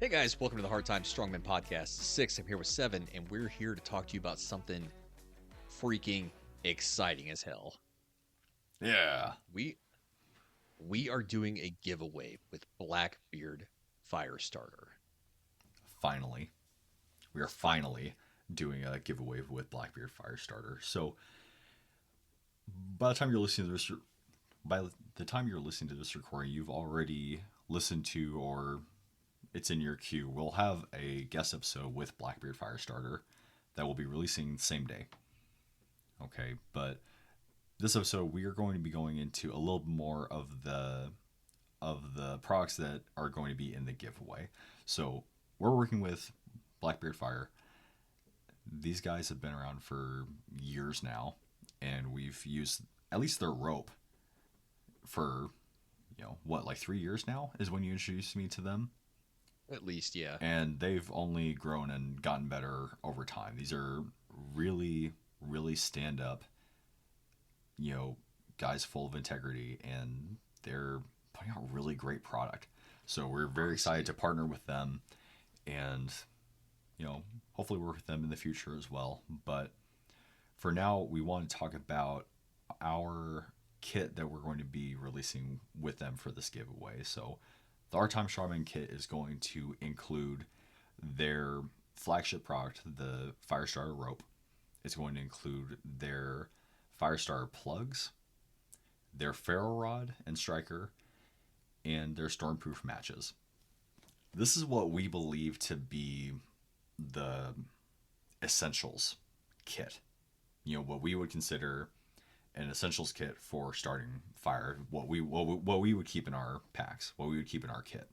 Hey guys, welcome to the Hard Times Strongman Podcast 6. I'm here with 7, and we're here to talk to you about something freaking exciting as hell. Yeah. We are doing a giveaway with Blackbeard Firestarter. Finally. We are finally doing a giveaway with Blackbeard Firestarter. So by the time you're listening to this recording, you've already listened to, or it's in your queue. We'll have a guest episode with Blackbeard Firestarter that will be releasing the same day. Okay, but this episode we are going to be going into a little more of the products that are going to be in the giveaway. So we're working with Blackbeard Fire. These guys have been around for years now, and we've used at least their rope for, like 3 years now is when you introduced me to them. At least, yeah. And they've only grown and gotten better over time. These are really, really stand up, guys full of integrity, and they're putting out really great product. So we're very excited to partner with them and, hopefully work with them in the future as well. But for now, we want to talk about our kit that we're going to be releasing with them for this giveaway. So the Our Time Strongman kit is going to include their flagship product, the Firestarter rope. It's going to include their Firestarter plugs, their ferro rod and striker, and their stormproof matches. This is what we believe to be the essentials kit. What we would consider an essentials kit for starting fire. What we would keep in our packs. What we would keep in our kit.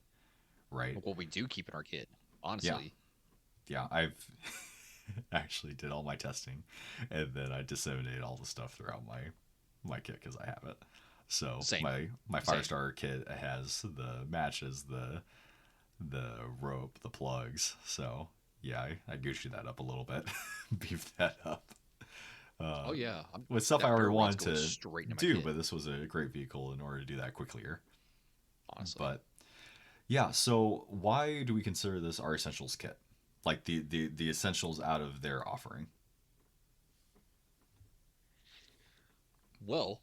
Right. What we do keep in our kit, honestly. Yeah, I've actually did all my testing, and then I disseminated all the stuff throughout my kit because I have it. So Same. my Firestarter kit has the matches, the rope, the plugs. So yeah, I Gucci'd that up a little bit, beefed that up. Oh yeah, with stuff I already wanted to do, kit. But this was a great vehicle in order to do that quickly. Honestly. But yeah, so why do we consider this our essentials kit? Like the essentials out of their offering? Well,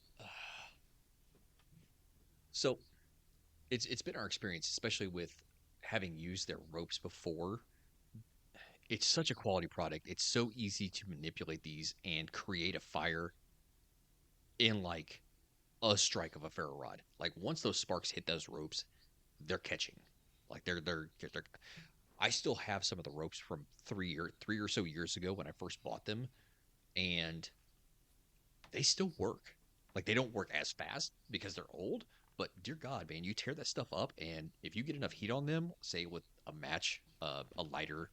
so it's been our experience, especially with having used their ropes before. It's such a quality product. It's so easy to manipulate these and create a fire in like a strike of a ferro rod. Like once those sparks hit those ropes, they're catching. Like they're I still have some of the ropes from three or so years ago when I first bought them, and they still work. Like they don't work as fast because they're old, but dear God, man, you tear that stuff up, and if you get enough heat on them, say with a match, a lighter,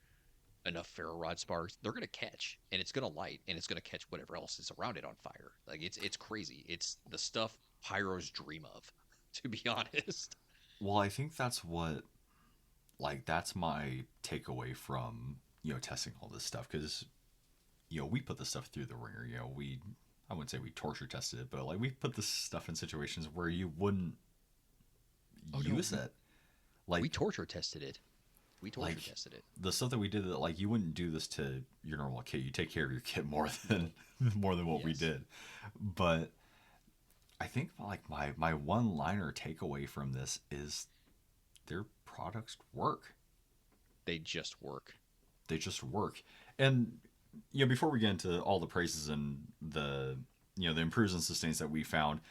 enough ferro rod sparks, they're gonna catch, and it's gonna light, and it's gonna catch whatever else is around it on fire. Like it's crazy. It's the stuff pyros dream of, to be honest. Well, I think that's that's my takeaway from testing all this stuff, because we put this stuff through the ringer. I wouldn't say we torture tested it, but like we put this stuff in situations where you wouldn't use it. Like we torture tested it. We torture tested it. The stuff that we did, like you wouldn't do this to your normal kit. You take care of your kit more than what we did. But I think like my one liner takeaway from this is their products work. They just work. And before we get into all the praises and the the improves and sustains that we found,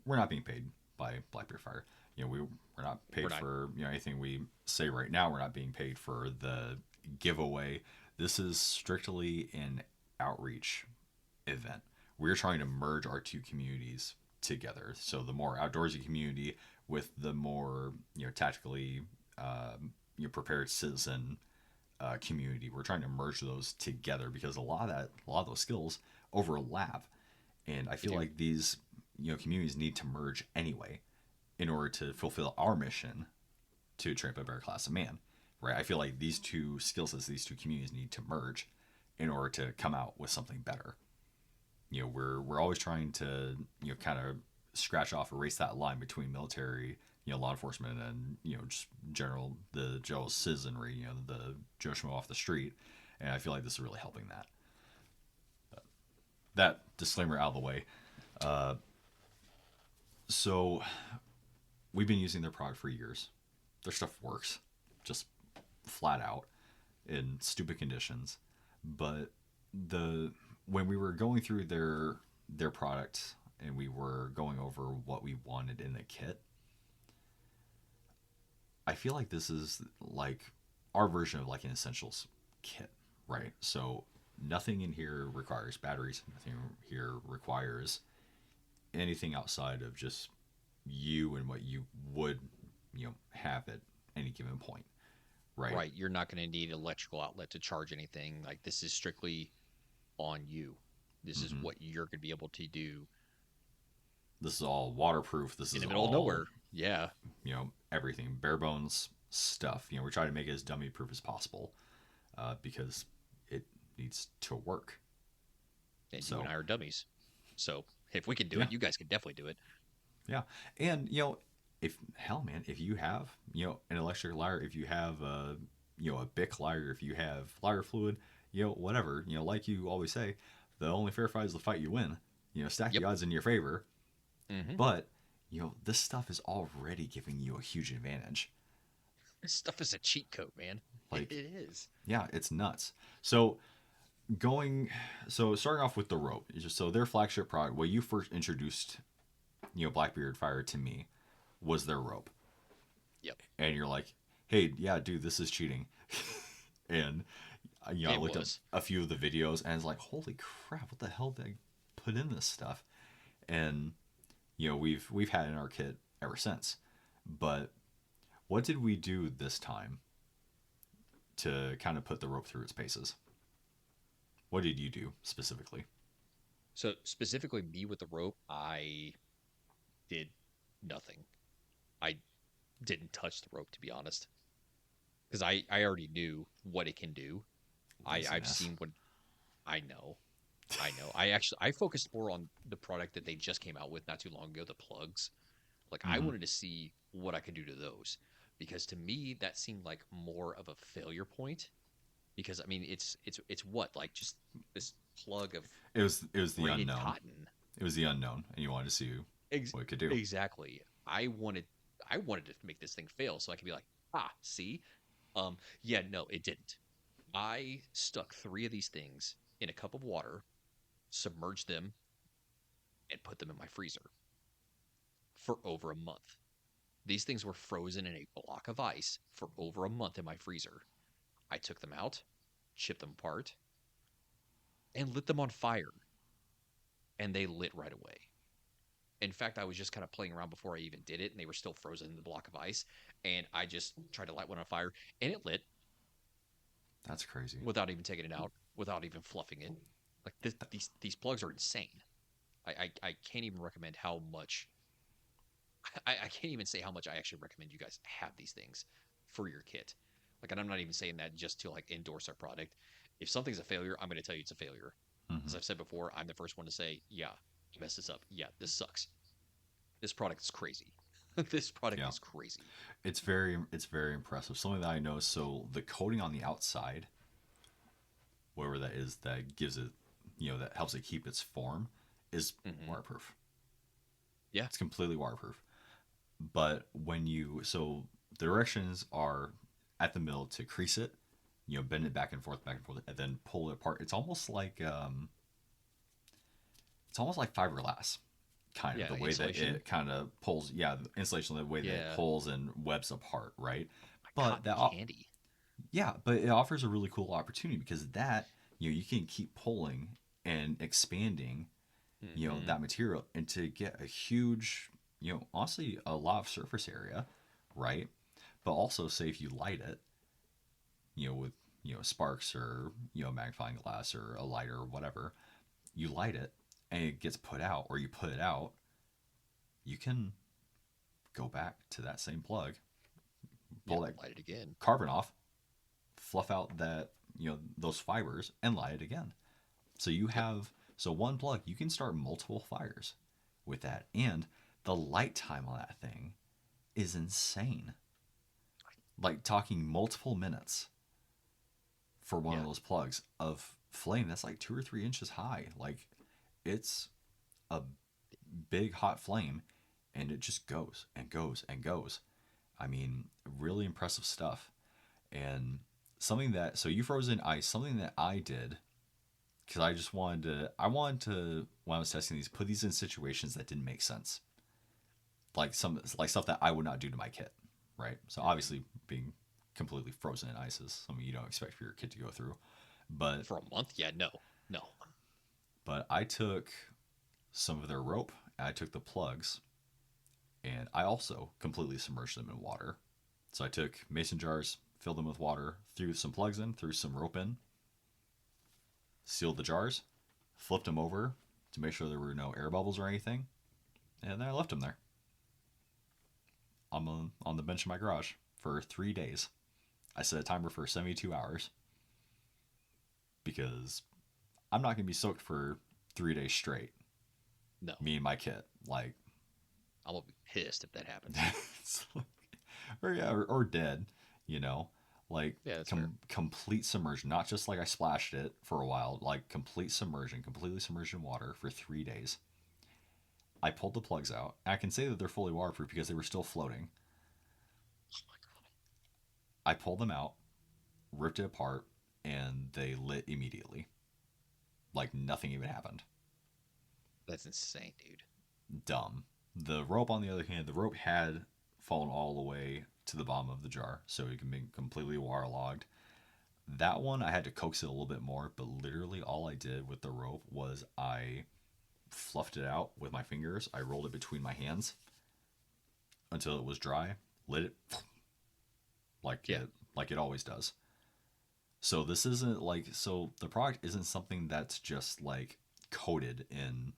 we're not being paid by Blackbeard Fire. We're not paid for anything we say right now. We're not being paid for the giveaway. This is strictly an outreach event. We're trying to merge our two communities together. So the more outdoorsy community with the more tactically prepared citizen community. We're trying to merge those together because a lot of those skills overlap, and I feel like these communities need to merge anyway in order to fulfill our mission to train up a better class of man. Right? I feel like these two skill sets, these two communities need to merge in order to come out with something better. We're always trying to kind of scratch off, erase that line between military law enforcement and just the general citizenry, the Joe Schmo off the street, and I feel like this is really helping that. That disclaimer out of the way. Uh, so we've been using their product for years. Their stuff works, just flat out in stupid conditions. But the when we were going through their product and we were going over what we wanted in the kit, I feel like this is like our version of like an essentials kit, right? So nothing in here requires batteries. Nothing here requires anything outside of just you and what you would have at any given point, right? Right. You're not going to need an electrical outlet to charge anything. Like this is strictly on you. This is Mm-hmm. what you're going to be able to do This is all waterproof. This in is the middle of all nowhere. Yeah. everything bare bones stuff. We try to make it as dummy proof as possible because it needs to work. And you and So I are dummies. So if we can do yeah, it, you guys can definitely do it. yeah, and if hell man, if you have an electric lighter, if you have a Bic lighter, if you have lighter fluid, whatever, like you always say, the only fair fight is the fight you win. Stack Yep. the odds in your favor. Mm-hmm. But this stuff is already giving you a huge advantage. This stuff is a cheat code, man. It Like, is. yeah, it's nuts. So going, so starting off with the rope, so their flagship product, when you first introduced, Blackbeard Fire to me, was their rope, Yep. and you're like, hey, yeah, dude, this is cheating, and I It looked up was. a few of the videos, and I was like, holy crap, what the hell did I put in this stuff? And we've had it in our kit ever since, but what did we do this time to kind of put the rope through its paces? What did you do specifically? So specifically me with the rope, I did nothing. I didn't touch the rope to be honest. Because I already knew what it can do. I've Laziness. seen what I know. I know. I focused more on the product that they just came out with not too long ago, the plugs. Like I Mm-hmm. wanted to see what I could do to those. Because to me that seemed like more of a failure point. Because I mean it's what? Like just this plug of It was the braided unknown. cotton. It was the unknown, and you wanted to see Ex- what it could do. exactly. I wanted to make this thing fail so I could be like, see? Yeah, no, it didn't. I stuck three of these things in a cup of water, submerged them, and put them in my freezer for over a month. These things were frozen in a block of ice for over a month in my freezer. I took them out, chipped them apart, and lit them on fire, and they lit right away. In fact, I was just kind of playing around before I even did it, and they were still frozen in the block of ice. And I just tried to light one on fire, and it lit That's crazy. without even taking it out, without even fluffing it. Like these plugs are insane. I can't even recommend how much. I can't even say how much I actually recommend you guys have these things for your kit. Like, and I'm not even saying that just to like endorse our product. If something's a failure, I'm going to tell you it's a failure. Mm-hmm. As I've said before, I'm the first one to say, yeah, you messed this up. Yeah, this sucks. This product is crazy. This product Yeah, is crazy. it's very impressive. Something that I know. So the coating on the outside, whatever that is, that gives it, that helps it keep its form, is Hmm. waterproof. Yeah. It's completely waterproof. But so the directions are at the middle to crease it, bend it back and forth, and then pull it apart. It's almost like fiberglass, kind of Yeah. the way that Insulation. it kind of pulls. Yeah, the insulation, the way that it Yeah. pulls and webs apart, right? Like But cotton candy. yeah, but it offers a really cool opportunity because that you can keep pulling and expanding Hmm. that material and to get a huge honestly a lot of surface area, right? But also say if you light it with sparks or magnifying glass or a lighter or whatever, you light it and it gets put out or you put it out, you can go back to that same plug, pull Yep. that Light it again. carbon off, fluff out that those fibers and light it again. So you Yep. have one plug, you can start multiple fires with that, and the light time on that thing is insane. Like talking multiple minutes for one Yeah. of those plugs of flame that's like 2 or 3 inches high. Like it's a big hot flame and it just goes and goes and goes. I mean, really impressive stuff. And something that, so you froze in ice, something that I did because I wanted to, when I was testing these, put these in situations that didn't make sense. Like stuff that I would not do to my kit, right? So Hmm. obviously being completely frozen in ice is something you don't expect for your kid to go through. But For a month? Yeah, no. No. I took some of their rope, I took the plugs, and I also completely submerged them in water. So I took mason jars, filled them with water, threw some plugs in, threw some rope in, sealed the jars, flipped them over to make sure there were no air bubbles or anything, and then I left them there on the bench in my garage for 3 days. I set a timer for 72 hours because I'm not going to be soaked for 3 days straight. No. Me and my kit. Like, I'm gonna be pissed if that happens. or yeah, or dead, you know? Like, Yeah, that's fair. complete submersion. Not just like I splashed it for a while, like complete submersion, completely submerged in water for 3 days. I pulled the plugs out. I can say that they're fully waterproof because they were still floating. Oh my god. I pulled them out, ripped it apart, and they lit immediately. Like nothing even happened. That's insane, dude. Dumb. The rope, on the other hand, the rope had fallen all the way to the bottom of the jar, so it can be completely waterlogged. That one, I had to coax it a little bit more, but literally all I did with the rope was I fluffed it out with my fingers. I rolled it between my hands until it was dry, lit it Yeah. like it always does. So this isn't like, so the product isn't something that's just like coated in,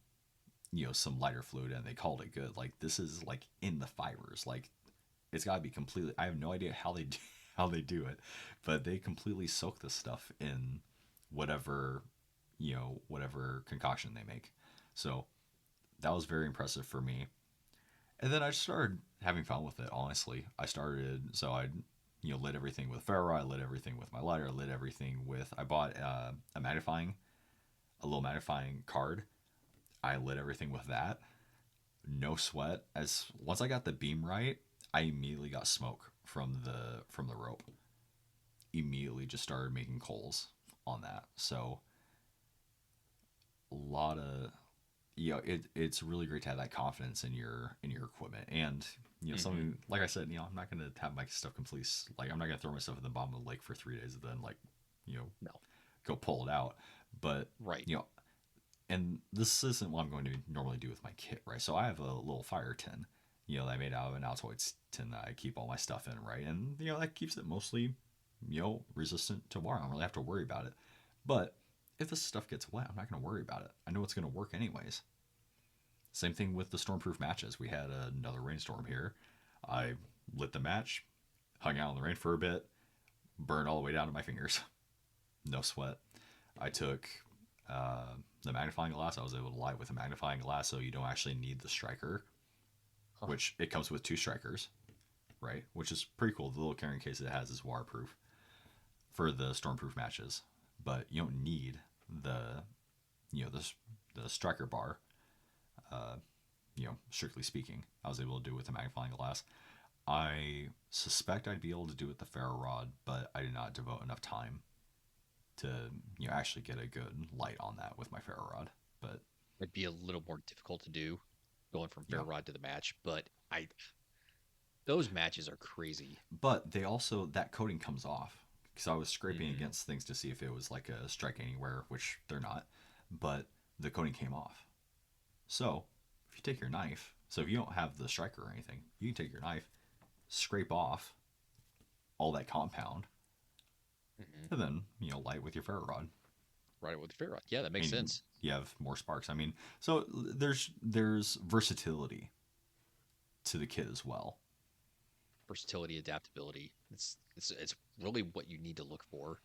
some lighter fluid and they called it good. Like this is like in the fibers. Like it's got to be completely, I have no idea how they do, how they do it, but they completely soak this stuff in whatever, whatever concoction they make. So that was very impressive for me. And then I just started having fun with it. Honestly, I lit everything with ferro. I lit everything with my lighter. I lit everything with. I bought a little magnifying card. I lit everything with that. No sweat. As once I got the beam right, I immediately got smoke from the rope. Immediately just started making coals on that. So a lot of, it's really great to have that confidence in your equipment. And Hmm. something like I said, I'm not gonna have my stuff completely, like I'm not gonna throw my stuff at the bottom of the lake for 3 days and then like you know No. go pull it out. But Right. and this isn't what I'm going to normally do with my kit, right? So I have a little fire tin, that I made out of an Altoids tin that I keep all my stuff in, right? And that keeps it mostly, resistant to water. I don't really have to worry about it. But if this stuff gets wet, I'm not going to worry about it. I know it's going to work anyways. Same thing with the stormproof matches. We had another rainstorm here. I lit the match, hung out in the rain for a bit, burned all the way down to my fingers. No sweat. I took the magnifying glass. I was able to light with a magnifying glass, so you don't actually need the striker, Huh. which it comes with two strikers, right? Which is pretty cool. The little carrying case it has is waterproof for the stormproof matches, but you don't need the you know the the striker bar. Strictly speaking, I was able to do it with the magnifying glass. I suspect I'd be able to do it with the ferro rod, but I did not devote enough time to actually get a good light on that with my ferro rod. But It'd be a little more difficult to do going from fair yeah, rod to the match, but I those matches are crazy. but they also, that coating comes off because I was scraping Hmm. against things to see if it was like a strike anywhere, which they're not, but the coating came off. So if you take your knife, so if you don't have the striker or anything, you can take your knife, scrape off all that compound, Hmm. and then light with your ferro rod, Right with the fair rod. Yeah, that makes and sense. you have more sparks. I mean, so there's versatility to the kit as well. Versatility, adaptability. It's really what you need to look for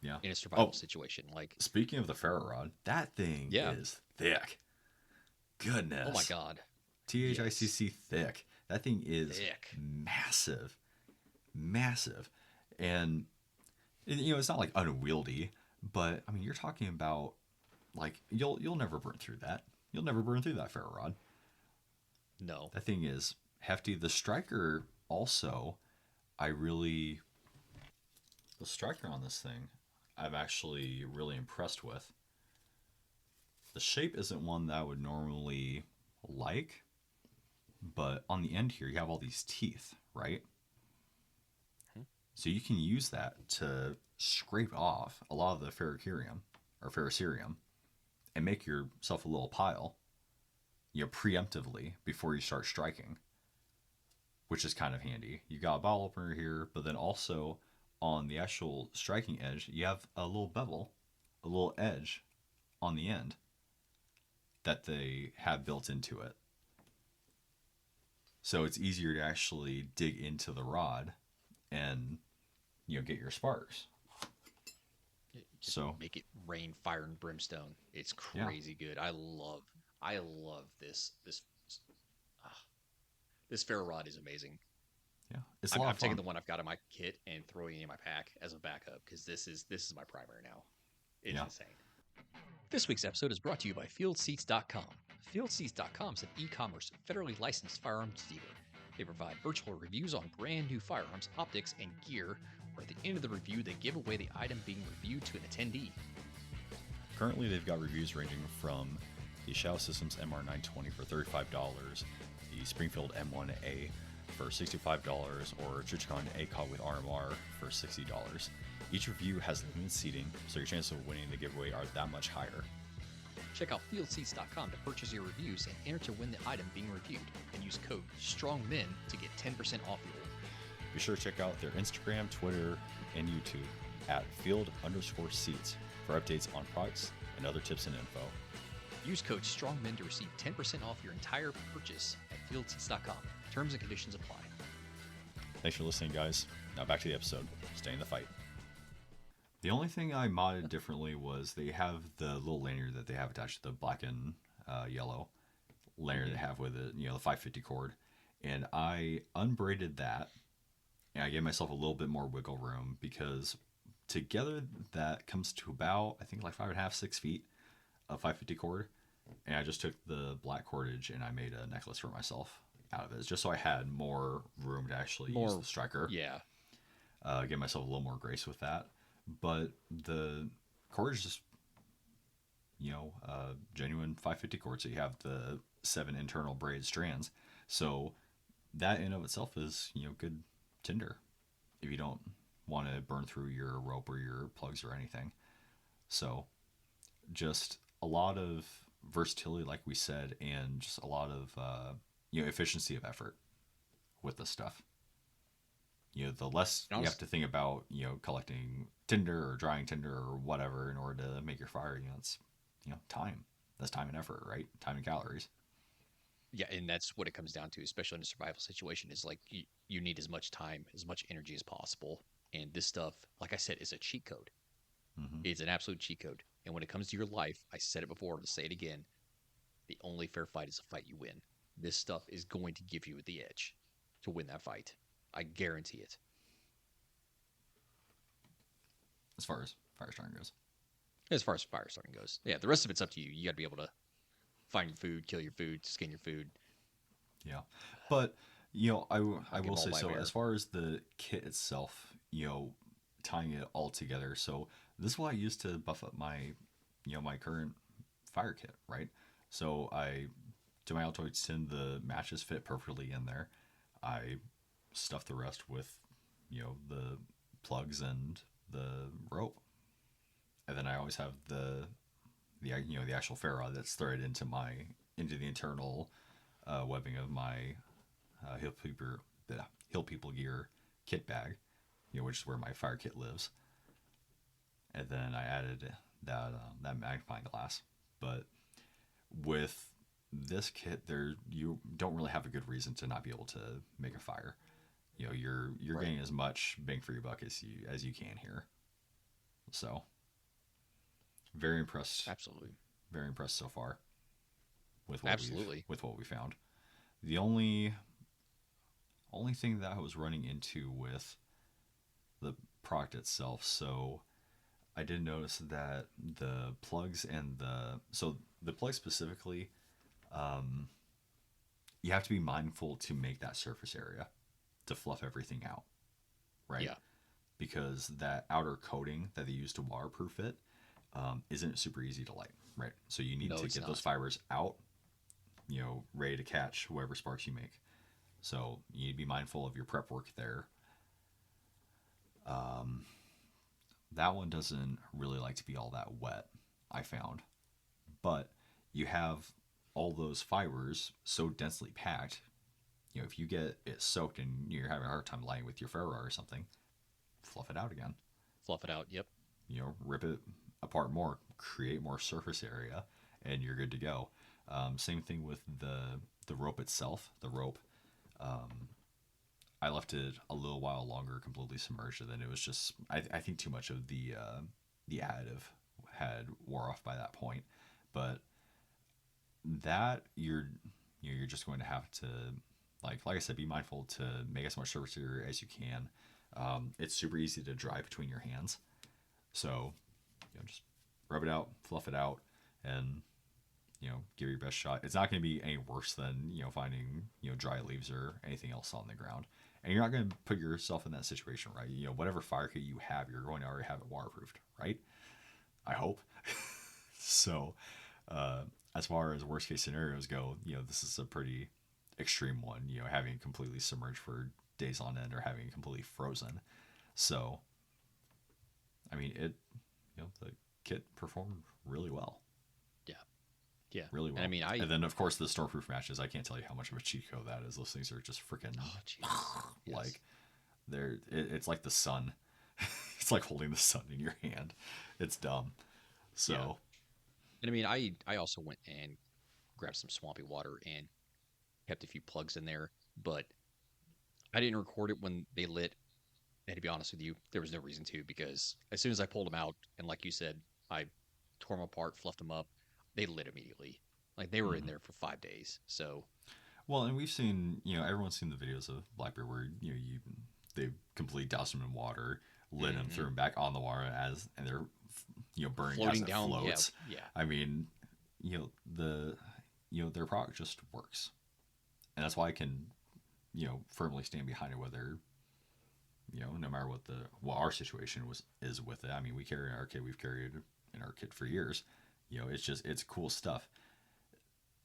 Yeah. in a survival Oh, situation. Like, speaking of the ferro rod, that thing yeah. is thick. Oh my Goodness. God. THICC Yes. thick. That thing is Thick. massive, massive, and you know it's not like unwieldy, but I mean you're talking about like you'll never burn through that. You'll never burn through that ferro rod. No. That thing is hefty. The striker also, I really the striker on this thing, I'm actually really impressed with. The shape isn't one that I would normally like, but on the end here you have all these teeth, right? Hmm. So you can use that to scrape off a lot of the ferrocerium or ferrocerium and make yourself a little pile, you know, preemptively before you start striking, which is kind of handy. You got a bottle opener here, but then also on the actual striking edge, you have a little bevel, a little edge on the end that they have built into it. So it's easier to actually dig into the rod and you know get your sparks. Just So make it rain fire and brimstone. It's yeah, crazy good. I love ah, this ferro rod is amazing. yeah, it's a I'm, lot I'm of taking fun. the one I've got in my kit and throwing it in my pack as a backup because this is my primary now. It's Yeah, insane. This week's episode is brought to you by FieldSeats.com. FieldSeats.com is an e-commerce federally licensed firearms dealer. They provide virtual reviews on brand new firearms, optics, and gear, where at the end of the review they give away the item being reviewed to an attendee. currently they've got reviews ranging from the Shadow Systems MR920 for $35, the Springfield M1A for $65, or Chichicon ACOG with RMR for $60. Each review has limited seating, so your chances of winning the giveaway are that much higher. Check out FieldSeats.com to purchase your reviews and enter to win the item being reviewed, and use code STRONGMEN to get 10% off your order. Be sure to check out their Instagram, Twitter, and YouTube at field_seats for updates on products and other tips and info. Use code STRONGMEN to receive 10% off your entire purchase at FieldSeats.com. Terms and conditions apply. Thanks for listening, guys. Now back to the episode. Stay in the fight. The only thing I modded differently was they have the little lanyard that they have attached to the black and yellow lanyard they have with it, you know, the 550 cord. And I unbraided that and I gave myself a little bit more wiggle room because together that comes to about, I think, like 5.5, 6 feet of 550 cord. And I just took the black cordage and I made a necklace for myself out of it, just so I had more room to actually use the striker. Yeah. Give myself a little more grace with that. But the cord is just, you know, genuine 550 cord. So you have the 7 internal braid strands. So that in of itself is, you know, good tinder if you don't want to burn through your rope or your plugs or anything. So just a lot of versatility, like we said, and just a lot of, you know, efficiency of effort with this stuff. You know, the less you have to think about, you know, collecting tinder or drying tinder or whatever in order to make your fire, you know, it's, you know, time. That's time and effort, right? Time and calories. Yeah, and that's what it comes down to, especially in a survival situation, is like you need as much time, as much energy as possible. And this stuff, like I said, is a cheat code. Mm-hmm. It's an absolute cheat code. And when it comes to your life, I said it before, to say it again, the only fair fight is a fight you win. This stuff is going to give you the edge to win that fight. I guarantee it. As far as fire starting goes. As far as fire starting goes. Yeah, the rest of it's up to you. You got to be able to find your food, kill your food, skin your food. Yeah. But, you know, I give will all say my so, bear. as far as the kit itself, you know, tying it all together. So this is what I use to buff up my, you know, my current fire kit, right? So to my Altoids tin, the matches fit perfectly in there. I stuff the rest with, you know, the plugs and the rope. And then I always have the you know the actual ferro rod that's threaded into the internal webbing of my hill people gear kit bag, you know, which is where my fire kit lives. And then I added that magnifying glass. But with this kit, you don't really have a good reason to not be able to make a fire. You know, you're Right. getting as much bang for your buck as you can here. So very impressed, Absolutely. very impressed so far with Absolutely. what we found. The only only thing that I was running into with the product itself. So I did notice that the plugs and the plug specifically, um, you have to be mindful to make that surface area to fluff everything out, right? Yeah. Because that outer coating that they use to waterproof it isn't super easy to light, right? So you need No, to it's get those not. fibers out, ready to catch whatever sparks you make. So you need to be mindful of your prep work there. Um, that one doesn't really like to be all that wet, I found. But you have all those fibers so densely packed. If you get it soaked and you're having a hard time lighting with your ferro or something, fluff it out again. Fluff it out. Yep. Rip it apart more, create more surface area, and you're good to go. Same thing with the rope itself. The rope, um, I left it a little while longer, completely submerged, and then it was just I think too much of the additive had wore off by that point. But that you're just going to have to like I said, be mindful to make as much surface area as you can. It's super easy to dry between your hands, so just rub it out, fluff it out, and give it your best shot. It's not going to be any worse than finding dry leaves or anything else on the ground. And you're not going to put yourself in that situation, right? Whatever fire kit you have, you're going to already have it waterproofed, right? I hope. So, uh, as far as worst case scenarios go, this is a pretty extreme one. Having it completely submerged for days on end or having it completely frozen. So, I mean, the kit performed really well. Yeah. Yeah. Really And I well. mean, And then, of course, the stormproof matches. I can't tell you how much of a cheat code that is. Those things are just freaking oh, jeez. Yes. like it's like the sun. It's like holding the sun in your hand. It's dumb. Yeah. So, And I mean, I also went and grabbed some swampy water and kept a few plugs in there, but I didn't record it when they lit. And to be honest with you, there was no reason to because as soon as I pulled them out, and like you said, I tore them apart, fluffed them up, they lit immediately. Like they were in mhm. there for 5 days. So Well, and we've seen, everyone's seen the videos of Blackbeard where they completely doused them in water, lit them, threw mhm. them back on the water and they're burning as Floating it down, yeah, floats. yeah, I mean, the their product just works, and that's why I can firmly stand behind it. Whether no matter what our situation is with it. I mean, we carry our kit. We've carried in our kit for years. It's cool stuff.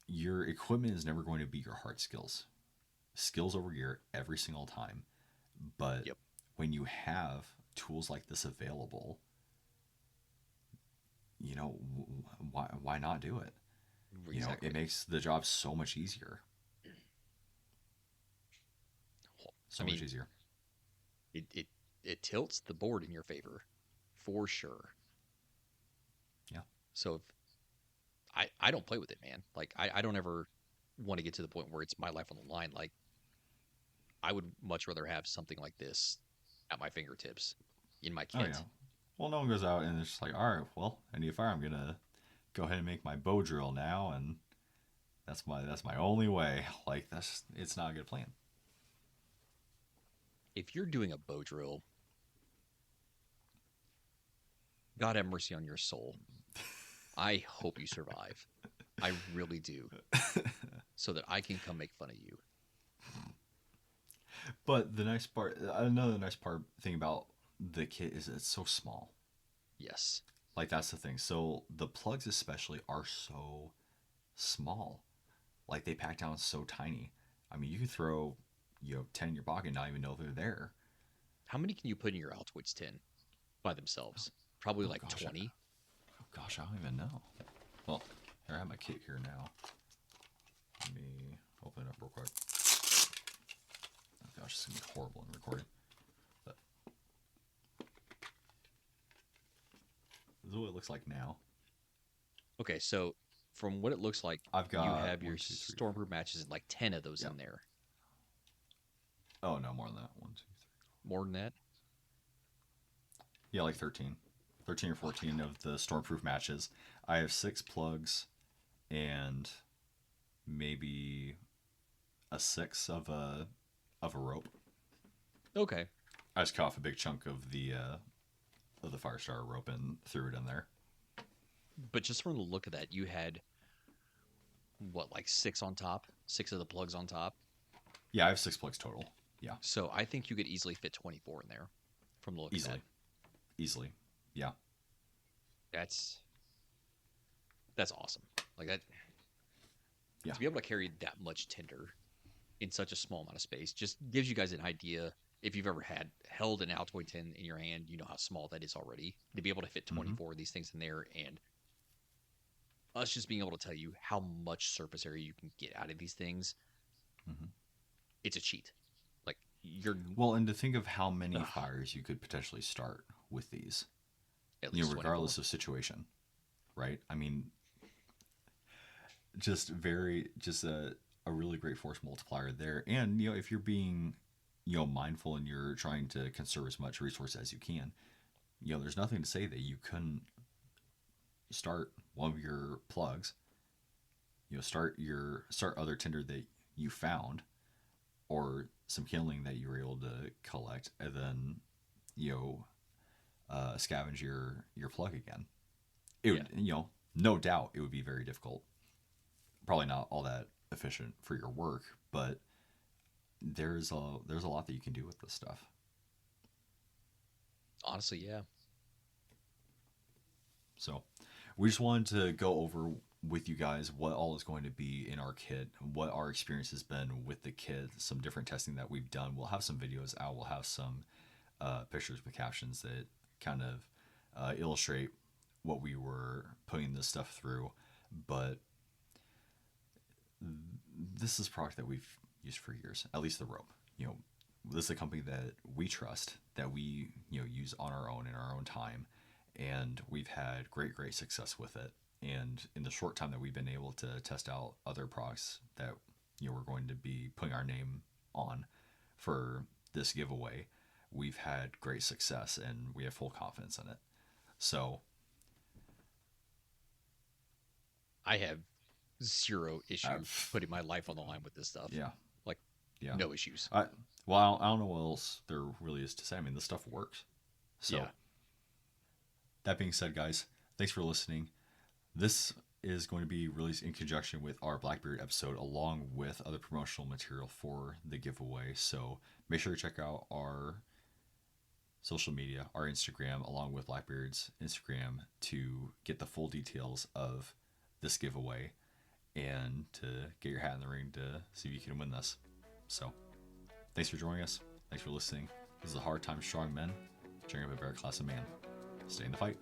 Your equipment is never going to beat your hard skills. Skills over gear every single time. But yep, when you have tools like this available, why not do it? It exactly. makes the job so much easier. I So much mean, easier. it tilts the board in your favor, for sure. Yeah. So if I don't play with it, man. Like I don't ever want to get to the point where it's my life on the line. Like I would much rather have something like this at my fingertips in my Oh yeah. kit. Well, no one goes out and it's just like, all right, well, I need a fire. I'm gonna go ahead and make my bow drill now, and that's my only way. Like it's not a good plan. If you're doing a bow drill, God have mercy on your soul. I hope you survive. I really do, so that I can come make fun of you. But another nice part thing about the kit is it's so small. Yes. Like that's the thing. So the plugs especially are so small. Like they pack down so tiny. I mean, you could throw 10 in your pocket and not even know they're there. How many can you put in your Altoids tin by themselves? Probably Oh like gosh, 20. I don't even know. Well, here I have my kit here now. Let me open it up real quick. Oh gosh, it's gonna be horrible in recording. But this is what it looks like now. Okay, so from what it looks like, I've you got have your one, two, three, four. stormproof matches and like 10 of those Yep. in there. Oh no, more than that. One, two, three. More than that? Yeah, like 13. 13 or Oh my 14 God. of the stormproof matches. I have 6 plugs and maybe a sixth of a of a rope. Okay. I just cut off a big chunk of the Firestar rope and threw it in there. But just from the look of that, you had what, like six on top, six of the plugs on top. Yeah, I have 6 plugs total. Yeah, So I think you could easily fit 24 in there from the look of that. easily, easily. Yeah, That's that's awesome. Like that yeah. to be able to carry that much tinder in such a small amount of space just gives you guys an idea. If you've ever had held an Altoid 10 in your hand, you know how small that is already. To be able to fit Mm-hmm. 24 of these things in there, and us just being able to tell you how much surface area you can get out of these things, Mm-hmm. it's a cheat. Like you're Well, and to think of how many ugh, fires you could potentially start with these, at least 24. regardless of situation, right? I mean, just a really great force multiplier there. And if you're being mindful and you're trying to conserve as much resource as you can, there's nothing to say that you couldn't start one of your plugs, start other tinder that you found, or some kindling that you were able to collect, and then you know scavenge your plug again. It Yeah, would, no doubt it would be very difficult, probably not all that efficient for your work, but there's a lot that you can do with this stuff. honestly, yeah. So we just wanted to go over with you guys what all is going to be in our kit, what our experience has been with the kit, some different testing that we've done. We'll have some videos out. We'll have some pictures with captions that kind of illustrate what we were putting this stuff through. But this is a product that we've used for years, at least the rope. This is a company that we trust, that we use on our own in our own time, and we've had great success with it. And in the short time that we've been able to test out other products that we're going to be putting our name on for this giveaway, we've had great success and we have full confidence in it. So I have zero issue I've, putting my life on the line with this stuff. yeah, Like yeah. no issues. I don't know what else there really is to say. I mean, this stuff works. So Yeah. that being said, guys, thanks for listening. This is going to be released in conjunction with our Blackbeard episode, along with other promotional material for the giveaway. So make sure to check out our social media, our Instagram, along with Blackbeard's Instagram, to get the full details of this giveaway and to get your hat in the ring to see if you can win this. So thanks for joining us. Thanks for listening. This is a Hard Time Strong Men, cheering up a better class of man. Stay in the fight.